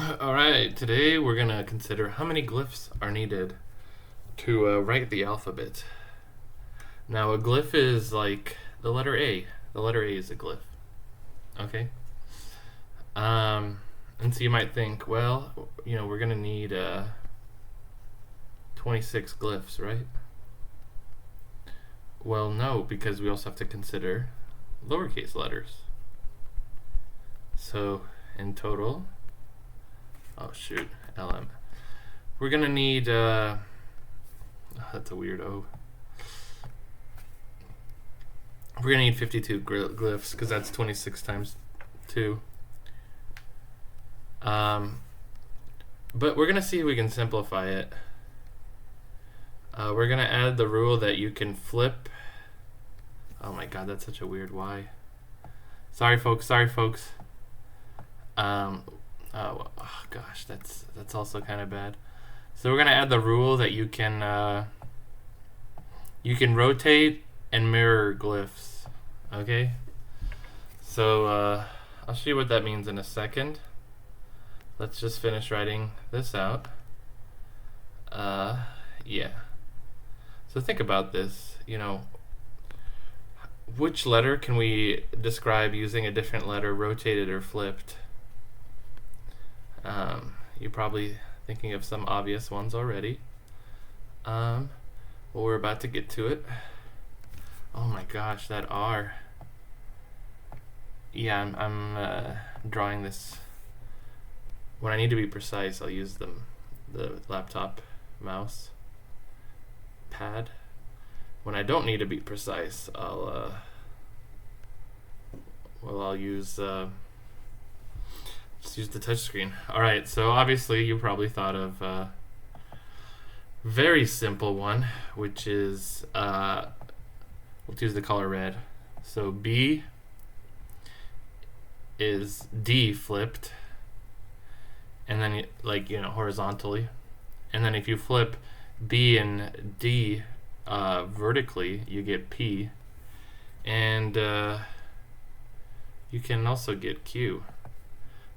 Alright, today we're going to consider how many glyphs are needed to write the alphabet. Now, a glyph is like the letter A. The letter A is a glyph. Okay? And so you might think, well, we're going to need 26 glyphs, right? Well, no, because we also have to consider lowercase letters. So, in total, LM. We're gonna need, that's a weird O. We're gonna need 52 glyphs, because that's 26 times 2. But we're gonna see if we can simplify it. We're gonna add the rule that you can flip. Oh my god, that's such a weird Y. Sorry folks. Oh gosh, that's also kind of bad. So we're gonna add the rule that you can rotate and mirror glyphs. Okay. So I'll show you what that means in a second. Let's just finish writing this out. Yeah. So think about this. Which letter can we describe using a different letter, rotated or flipped? You're probably thinking of some obvious ones already. Well, we're about to get to it. Oh my gosh, that R. Yeah, I'm drawing this. When I need to be precise, I'll use the laptop mouse pad. When I don't need to be precise, I'll use just use the touch screen. Alright, so obviously you probably thought of a very simple one, which is let's use the color red. So B is D flipped, and then horizontally, and then if you flip B and D vertically, you get P, and you can also get Q.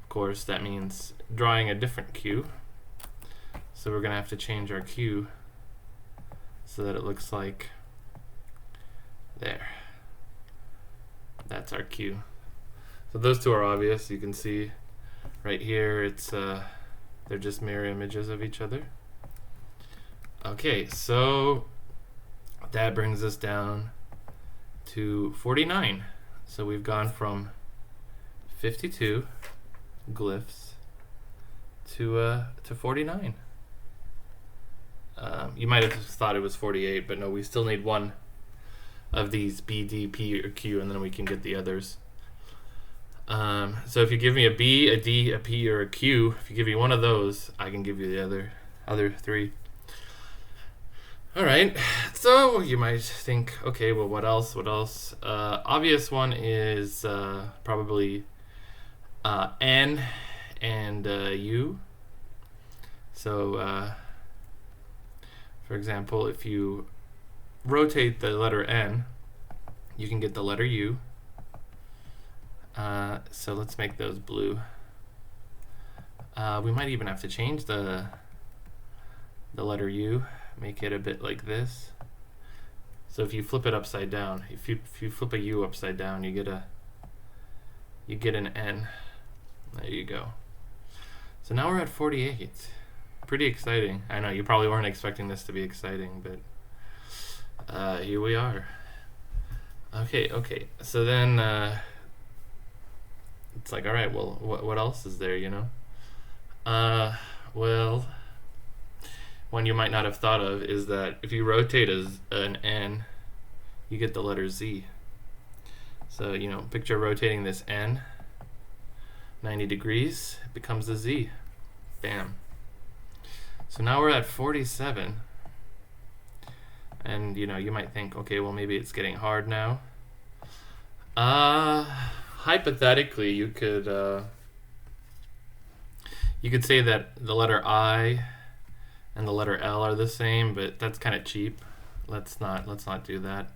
Of course, that means drawing a different Q. So we're gonna have to change our Q so that it looks like there. That's our Q. So those two are obvious. You can see right here, it's they're just mirror images of each other. Okay, so that brings us down to 49. So we've gone from 52 glyphs to 49. You might have thought it was 48, but no, we still need one of these B, D, P, or Q, and then we can get the others. So if you give me a B, a D, a P, or a Q, if you give me one of those, I can give you the other three. Alright, so you might think, okay, well, what else? Obvious one is probably N and U. So, for example, if you rotate the letter N, you can get the letter U. So let's make those blue. We might even have to change the letter U. Make it a bit like this. So if you flip it upside down, if you flip a U upside down, you get an N. There you go. So now we're at 48. Pretty exciting. I know you probably weren't expecting this to be exciting, but here we are. Okay. So then it's like, all right, well, what else is there? Well, one you might not have thought of is that if you rotate an N, you get the letter Z. So, picture rotating this N 90 degrees, it becomes a Z. Bam. So now we're at 47. And, you might think, okay, well, maybe it's getting hard now. Hypothetically, you could say that the letter I and the letter L are the same, but that's kind of cheap. Let's not do that.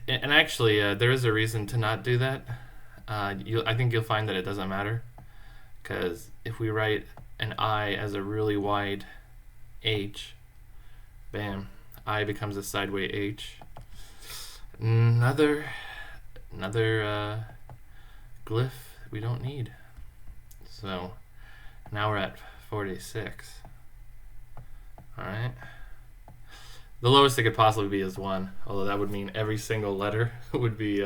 And actually, there is a reason to not do that. I think you'll find that it doesn't matter, because if we write an I as a really wide H, bam, I becomes a sideway H. Another glyph we don't need. So now we're at 46. All right. The lowest it could possibly be is 1, although that would mean every single letter would be,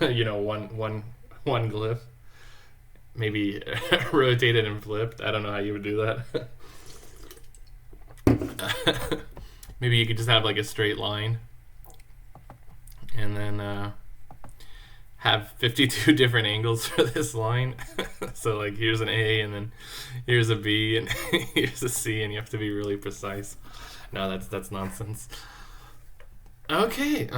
you know, one glyph. Maybe rotated and flipped. I don't know how you would do that. Maybe you could just have like a straight line, and then have 52 different angles for this line. So like here's an A, and then here's a B, and here's a C, and you have to be really precise. No, that's nonsense. Okay.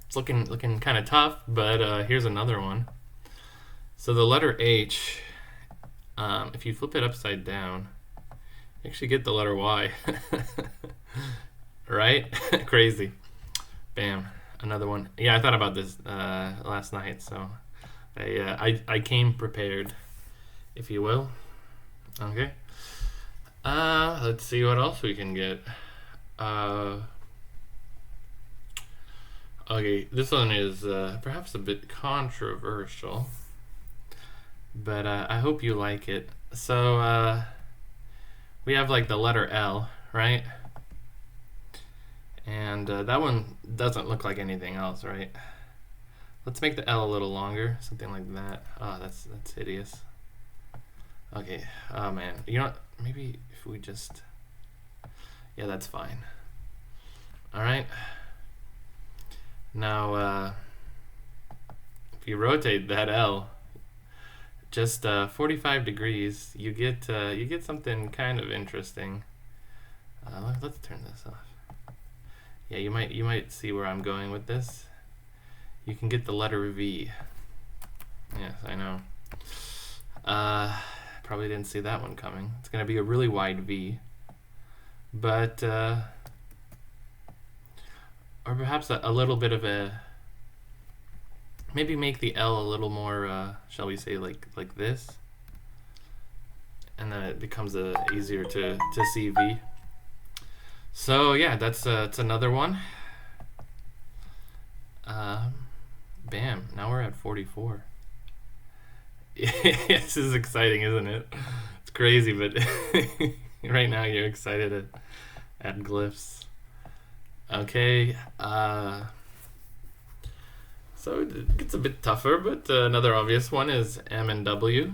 It's looking kind of tough, but here's another one. So the letter H, if you flip it upside down, you actually get the letter Y. Right? Crazy. Bam. Another one. Yeah, I thought about this last night, so I came prepared, if you will. Okay. Let's see what else we can get. Okay, this one is perhaps a bit controversial, but I hope you like it. So we have like the letter L, right? And that one doesn't look like anything else, right? Let's make the L a little longer, something like that. Oh, that's hideous. Okay, oh man, you know what? Maybe if we just, yeah, that's fine. All right. Now, if you rotate that L just 45 degrees, you get something kind of interesting. Let's turn this off. Yeah, you might see where I'm going with this. You can get the letter V. Yes, I know. Probably didn't see that one coming. It's going to be a really wide V, but or perhaps a little bit of a, maybe make the L a little more, shall we say, like this, and then it becomes easier to see V. So yeah, that's another one. Bam! Now we're at 44. This is exciting, isn't it? It's crazy, but right now you're excited at glyphs. Okay, so it gets a bit tougher, but another obvious one is M and W.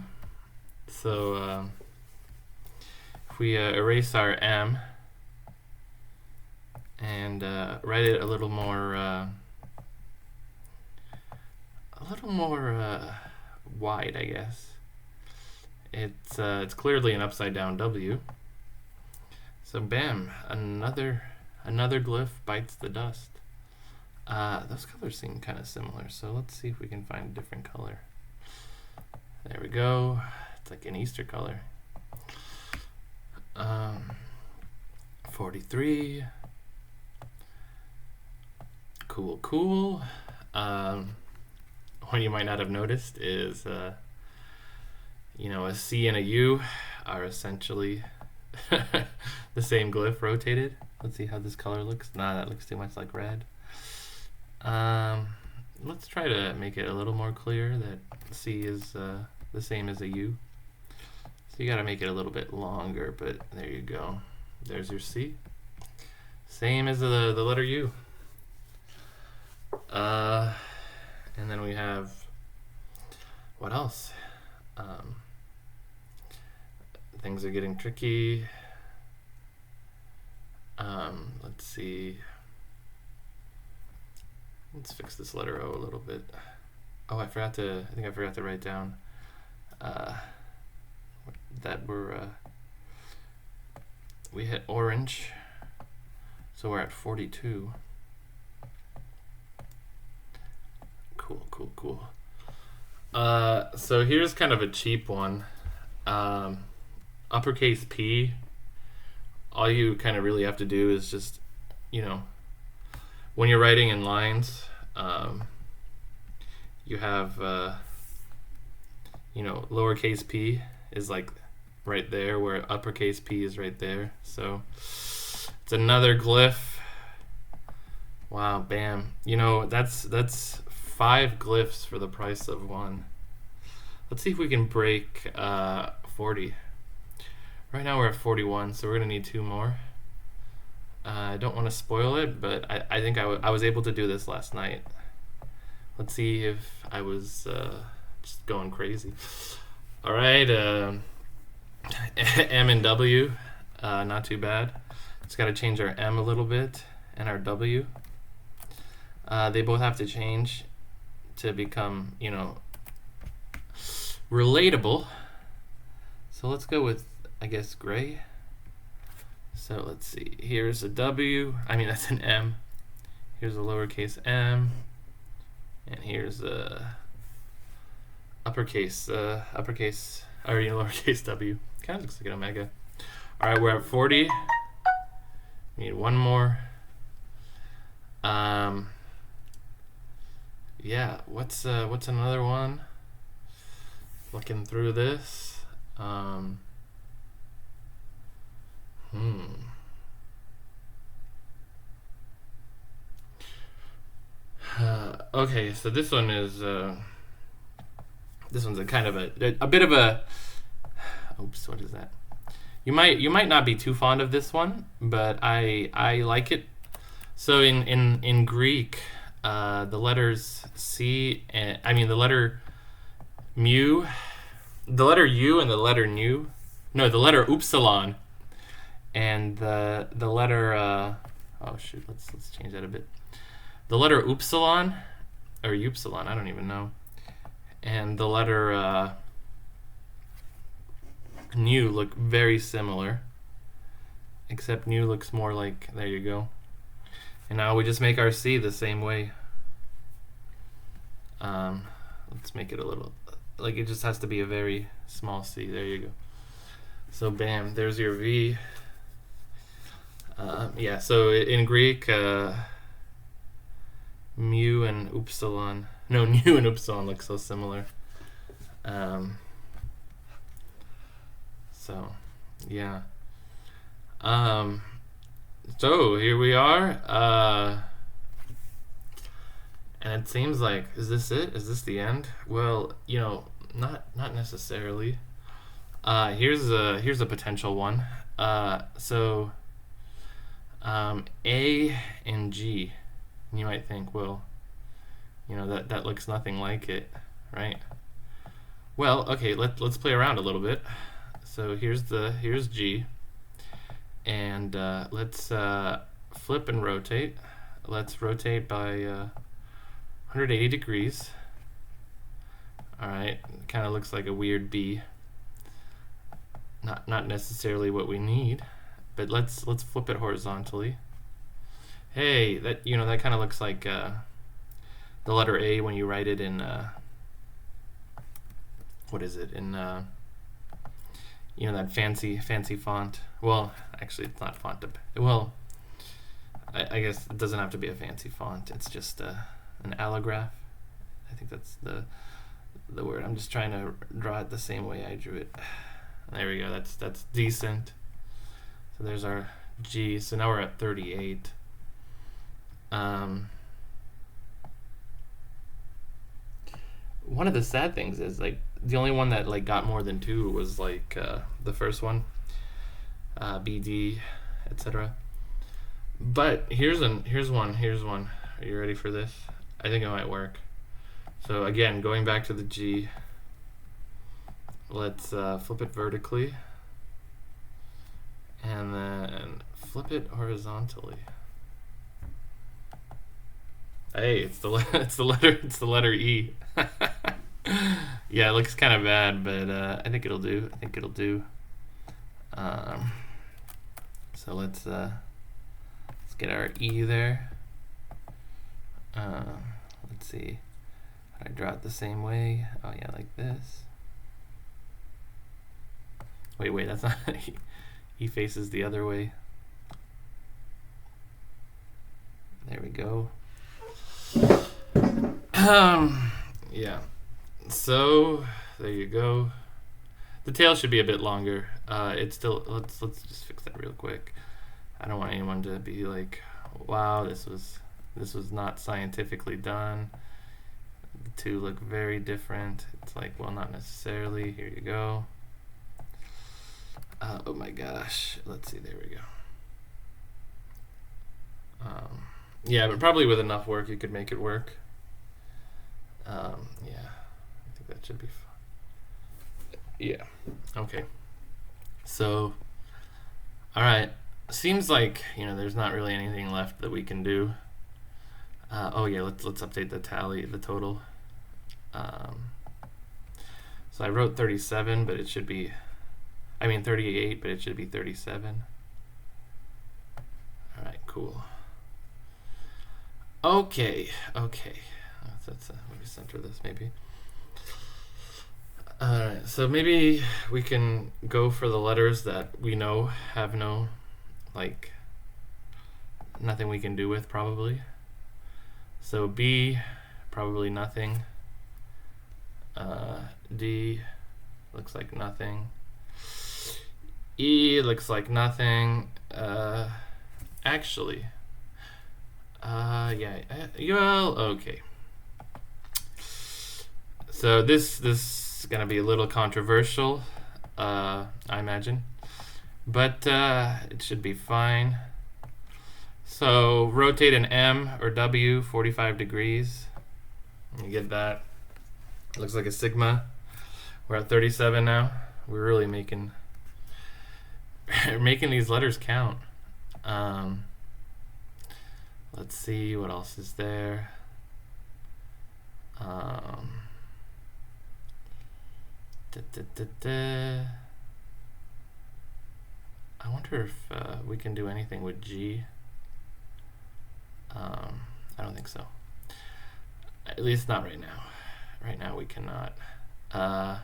So if we erase our M and write it a little more wide, I guess. It's clearly an upside down W. So bam, another glyph bites the dust. Those colors seem kind of similar, so let's see if we can find a different color. There we go. It's like an Easter color. 43. Cool. What you might not have noticed is, you know, a C and a U are essentially the same glyph rotated. Let's see how this color looks. Nah, that looks too much like red. Let's try to make it a little more clear that C is the same as a U. So you gotta make it a little bit longer, but there you go. There's your C. Same as the letter U. And then we have, what else? Things are getting tricky. Let's see. Let's fix this letter O a little bit. Oh, I think I forgot to write down that we hit orange, so we're at 42. Cool. So here's kind of a cheap one. Uppercase P, all you kind of really have to do is just, you know, when you're writing in lines, you have, lowercase p is like right there where uppercase P is right there. So it's another glyph. Wow, bam. That's 5 glyphs for the price of 1. Let's see if we can break 40. Right now we're at 41, so we're gonna need 2 more. I don't want to spoil it, but I think I was able to do this last night. Let's see if I was just going crazy. All right, M and W, not too bad. Just got to change our M a little bit and our W. They both have to change to become, relatable. So let's go with, I guess, gray. So let's see. Here's a W. I mean, that's an M. Here's a lowercase m. And here's a uppercase, lowercase w. Kind of looks like an omega. All right, we're at 40. We need 1 more. Yeah, what's another one? Looking through this. Okay, so this one is this one's a kind of a bit of a. Oops, what is that? You might not be too fond of this one, but I like it. So in Greek, the letters C and the letter mu, the letter U and the letter nu, no, the letter upsilon, and the letter oh shoot, let's change that a bit. The letter upsilon or upsilon, I don't even know, and the letter nu look very similar, except nu looks more like, there you go. And now we just make our C the same way. Let's make it a little, like it just has to be a very small C. There you go. So bam, there's your V. Yeah, so in Greek, mu and upsilon, no, nu and upsilon look so similar. So yeah. So here we are. And it seems like, is this it? Is this the end? Well, not necessarily. Here's a potential one. So A and G. You might think, well, that looks nothing like it, right? Well, okay, let's play around a little bit. So here's G, and let's flip and rotate. Let's rotate by 180 degrees. All right, kind of looks like a weird B. Not necessarily what we need, but let's flip it horizontally. Hey, that that kind of looks like the letter A when you write it in what is it, in that fancy font. Well, actually it's not font. Well, I guess it doesn't have to be a fancy font. It's just an allograph. I think that's the word. I'm just trying to draw it the same way I drew it. There we go. That's decent. So there's our G. So now we're at 38. One of the sad things is, like, the only one that got more than 2 was the first one, BD, etc. But here's one. Are you ready for this? I think it might work. So again, going back to the G, let's flip it vertically, and then flip it horizontally. Hey, it's the letter E. Yeah, it looks kind of bad, but I think it'll do. So let's get our E there. Let's see. How do I draw it the same way? Oh yeah, like this. Wait, that's not. He faces the other way. There we go. Yeah. So there you go. The tail should be a bit longer. It's still. Let's just fix that real quick. I don't want anyone to be like, "Wow, this was not scientifically done." The two look very different. It's like, well, not necessarily. Here you go. Oh my gosh. Let's see. There we go. Yeah, but probably with enough work, you could make it work. Yeah, I think that should be fun. Yeah. Okay. So, all right. Seems like there's not really anything left that we can do. Oh yeah, let's update the tally, the total. So I wrote 37, but it should be, 38, but it should be 37. All right, cool. Okay. Let me center this maybe. Alright, so maybe we can go for the letters that we know have no, nothing we can do with probably. So B, probably nothing. D, looks like nothing. E, looks like nothing. Actually, well, okay. So this is gonna be a little controversial, I imagine, but it should be fine. So rotate an M or W 45 degrees. You get that? Looks like a sigma. We're at 37 now. We're really making these letters count. Let's see what else is there. I wonder if we can do anything with G. I don't think so. At least not right now. Right now we cannot. I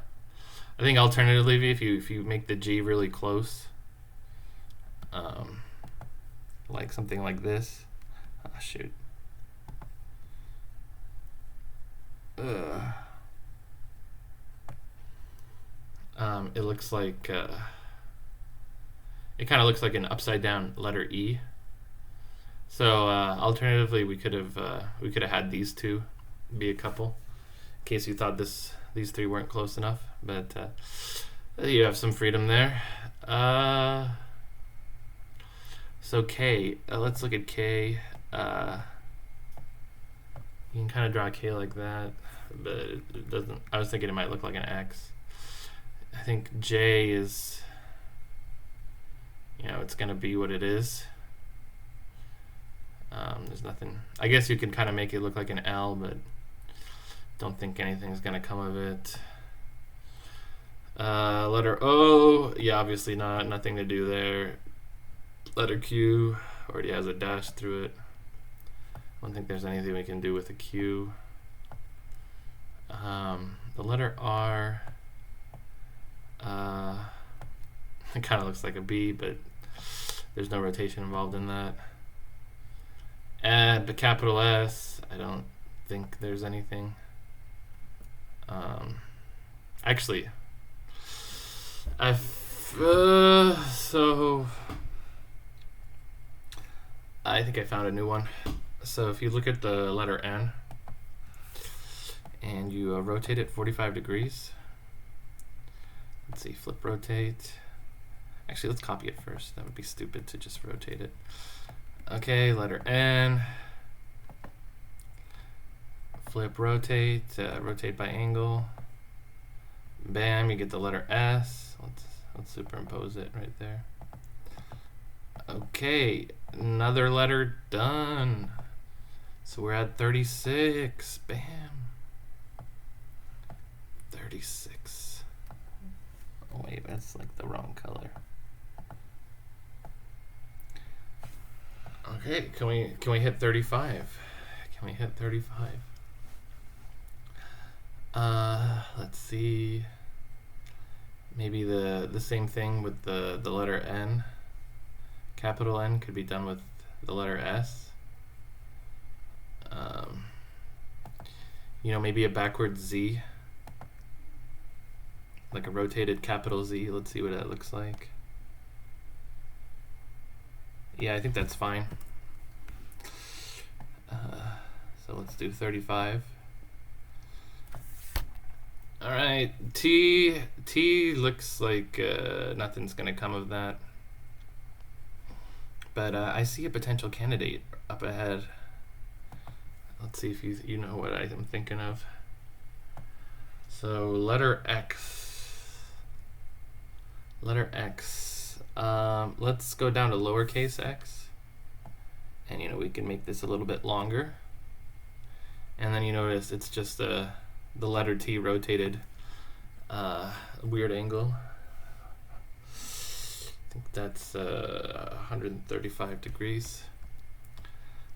think alternatively, if you make the G really close, like something like this. Oh, shoot. It looks like it kind of looks like an upside down letter E. So alternatively, we could have had these two be a couple, in case you thought these three weren't close enough. But you have some freedom there. So K. Let's look at K. You can kind of draw a K like that, but it doesn't. I was thinking it might look like an X. I think J is, it's gonna be what it is. There's nothing. I guess you can kind of make it look like an L, but don't think anything's gonna come of it. Letter O, yeah, obviously not. Nothing to do there. Letter Q already has a dash through it. I don't think there's anything we can do with a Q. The letter R, it kind of looks like a B, but there's no rotation involved in that. And the capital S, I don't think there's anything. Actually, so I think I found a new one. So if you look at the letter N and you rotate it 45 degrees, let's see, flip rotate. Actually, let's copy it first. That would be stupid to just rotate it. Okay, letter N. Flip rotate, rotate by angle. Bam, you get the letter S. Let's superimpose it right there. Okay, another letter done. So we're at 36. Bam. 36. Oh wait, that's like the wrong color. Okay, can we hit 35? Can we hit 35? Let's see. Maybe the same thing with the letter N. Capital N could be done with the letter S. You know, maybe a backwards Z, like a rotated capital Z. Let's see what that looks like. Yeah, I think that's fine. So let's do 35. All right, T looks like nothing's gonna come of that. But I see a potential candidate up ahead. Let's see if you know what I'm thinking of. So letter X. Letter X. Let's go down to lowercase x. And you know, we can make this a little bit longer. And then you notice it's just the letter T rotated a weird angle. I think that's 135 degrees.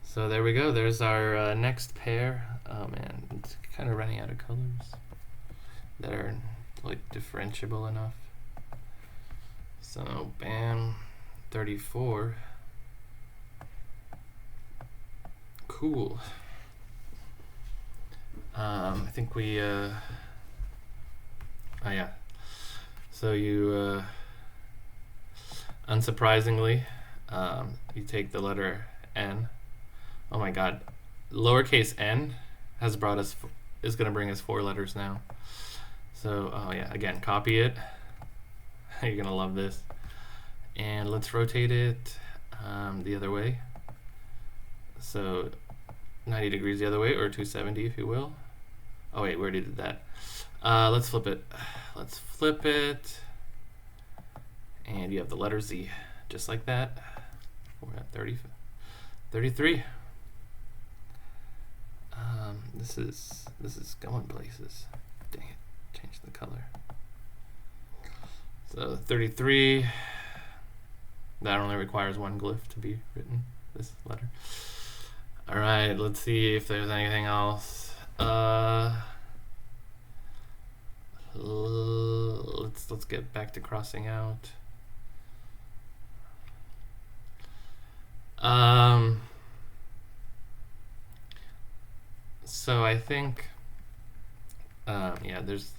So there we go. There's our next pair. Oh man, it's kind of running out of colors that are like differentiable enough. So bam, 34. Cool. I think we oh yeah. So you unsurprisingly, you take the letter N. Oh my God, lowercase n has brought us is going to bring us 4 letters now. So oh yeah, again, copy it. You're gonna love this. And let's rotate it the other way. So 90 degrees the other way, or 270 if you will. Oh wait, we already did that. Let's flip it. Let's flip it. And you have the letter Z, just like that. We're at 33. This is going places. Dang it, change the color. So 33. That only requires 1 glyph to be written. This letter. All right, let's see if there's anything else. Let's get back to crossing out. So I think, yeah, there's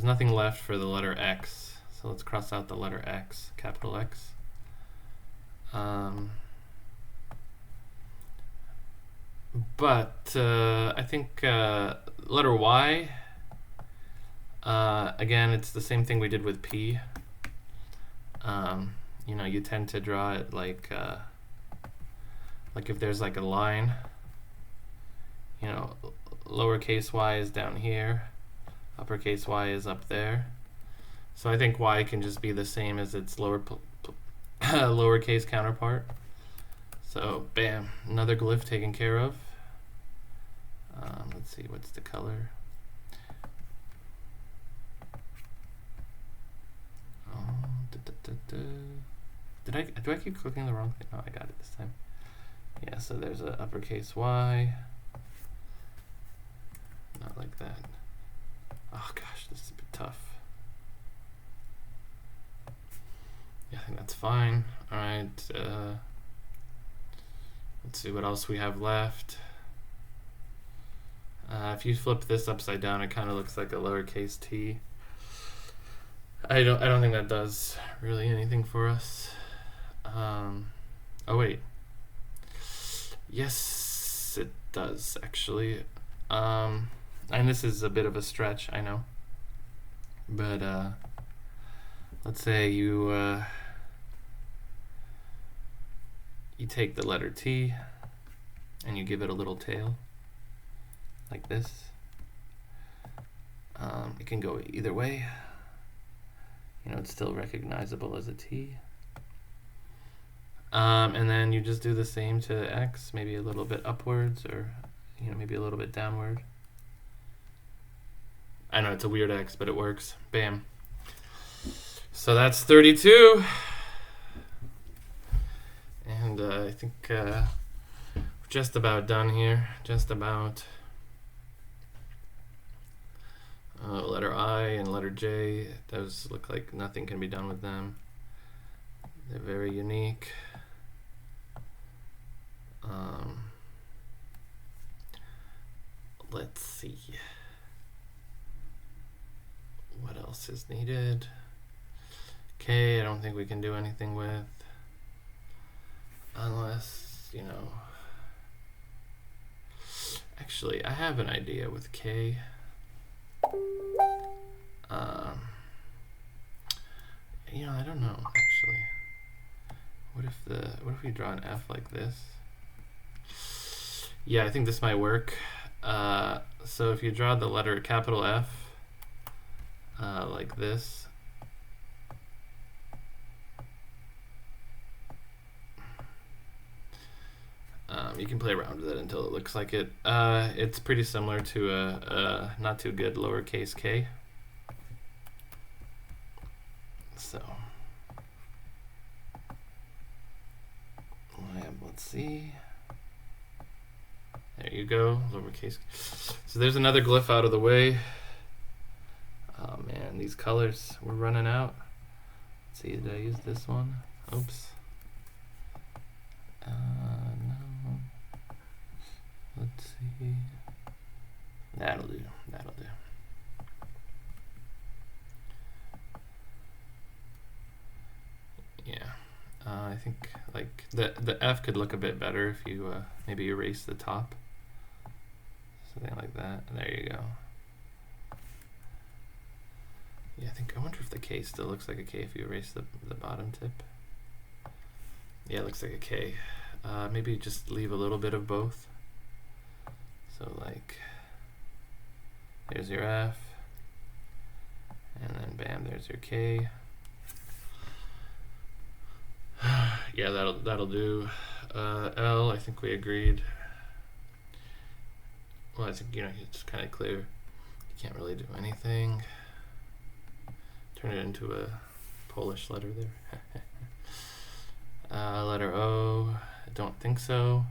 nothing left for the letter X. So let's cross out the letter X, capital X. But I think letter Y, again, it's the same thing we did with P. You know, you tend to draw it like if there's like a line, you know, lowercase y is down here, uppercase Y is up there. So I think Y can just be the same as its lowercase counterpart. So bam, another glyph taken care of. Let's see, what's the color? Do I keep clicking the wrong thing? Oh, I got it this time. Yeah, so there's a uppercase Y. Not like that. Oh gosh, this is a bit tough. Yeah, I think that's fine. All right. Let's see what else we have left. If you flip this upside down, it kind of looks like a lowercase t. I don't think that does really anything for us. Oh wait. Yes, it does actually. And this is a bit of a stretch, I know. But let's say you take the letter T and you give it a little tail like this. It can go either way. You know, it's still recognizable as a T. And then you just do the same to X, maybe a little bit upwards, or you know, maybe a little bit downward. I know it's a weird X, but it works. Bam. So that's 32. And I think we're just about done here. Just about. Letter I and letter J, those look like nothing can be done with them. They're very unique. let's see. What else is needed? K, I don't think we can do anything with. Unless, you know. Actually, I have an idea with K. You know, I don't know, actually. What if we draw an F like this? Yeah, I think this might work. So if you draw the letter capital F like this, you can play around with it until it looks like it. It's pretty similar to a not too good lowercase k. So let's see. There you go, lowercase. So there's another glyph out of the way. Oh man, these colors, we're running out. Let's see, did I use this one? Oops. No. Let's see. That'll do. That'll do. Yeah. I think like the F could look a bit better if you maybe erase the top. Something like that. There you go. Yeah, I wonder if the K still looks like a K if you erase the bottom tip. Yeah, it looks like a K. Maybe just leave a little bit of both. So like, there's your F, and then bam, there's your K. Yeah, that'll do. L, I think we agreed. Well, I think, you know, it's kind of clear. You can't really do anything. Turn it into a Polish letter there. Letter O, I don't think so.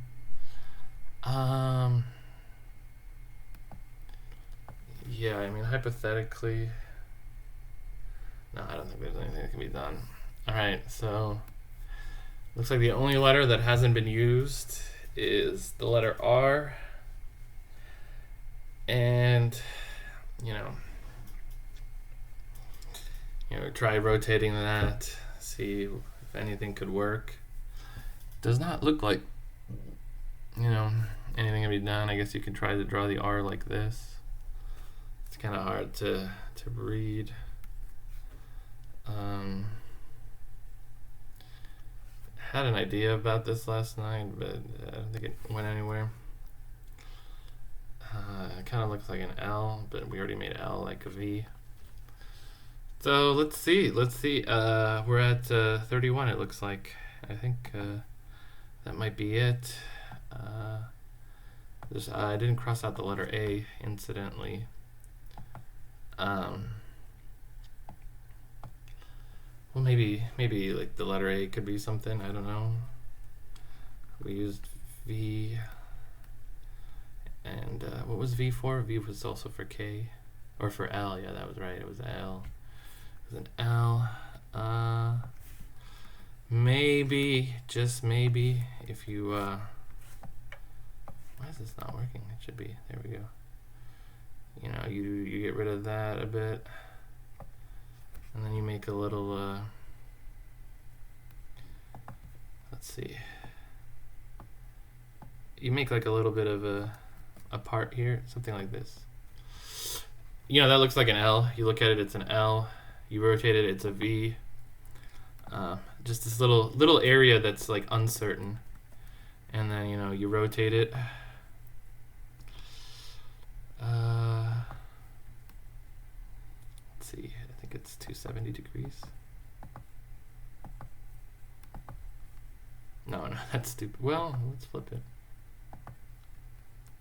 Yeah, I mean, hypothetically, no, I don't think there's anything that can be done. All right, so looks like the only letter that hasn't been used is the letter R. And, you know, try rotating that, see if anything could work. Does not look like, you know, anything can be done. I guess you could try to draw the R like this. It's kind of hard to read. Had an idea about this last night, but I don't think it went anywhere. It kind of looks like an L, but we already made L like a V. So let's see. We're at 31, it looks like. I think that might be it. I didn't cross out the letter A, incidentally. Well, maybe like the letter A could be something. I don't know. We used V. And what was V for? V was also for K. Or for L. Yeah, that was right. It was L. It was an L. Maybe, just maybe, if you... why is this not working? It should be. There we go. You know, you get rid of that a bit. And then you make a little... let's see. You make like a little bit of a part here, something like this. You know, that looks like an L. You look at it, it's an L. You rotate it, it's a V. Just this little area that's like uncertain. And then, you know, you rotate it. Let's see, I think it's 270 degrees. No, that's stupid. Well, let's flip it.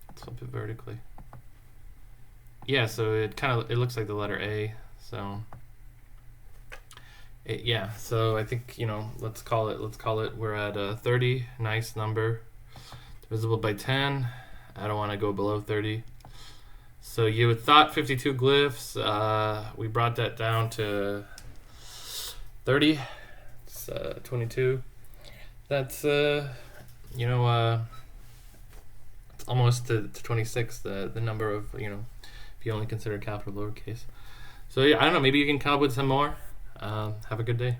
Let's flip it vertically. Yeah, so it looks like the letter A. So yeah, so I think, you know, let's call it we're at 30, nice number, divisible by 10. I don't want to go below 30. So you had thought 52 glyphs. We brought that down to 30. It's 22. That's you know, almost to 26, the number of, if you only consider capital lowercase. So yeah, I don't know, maybe you can come up with some more. Have a good day.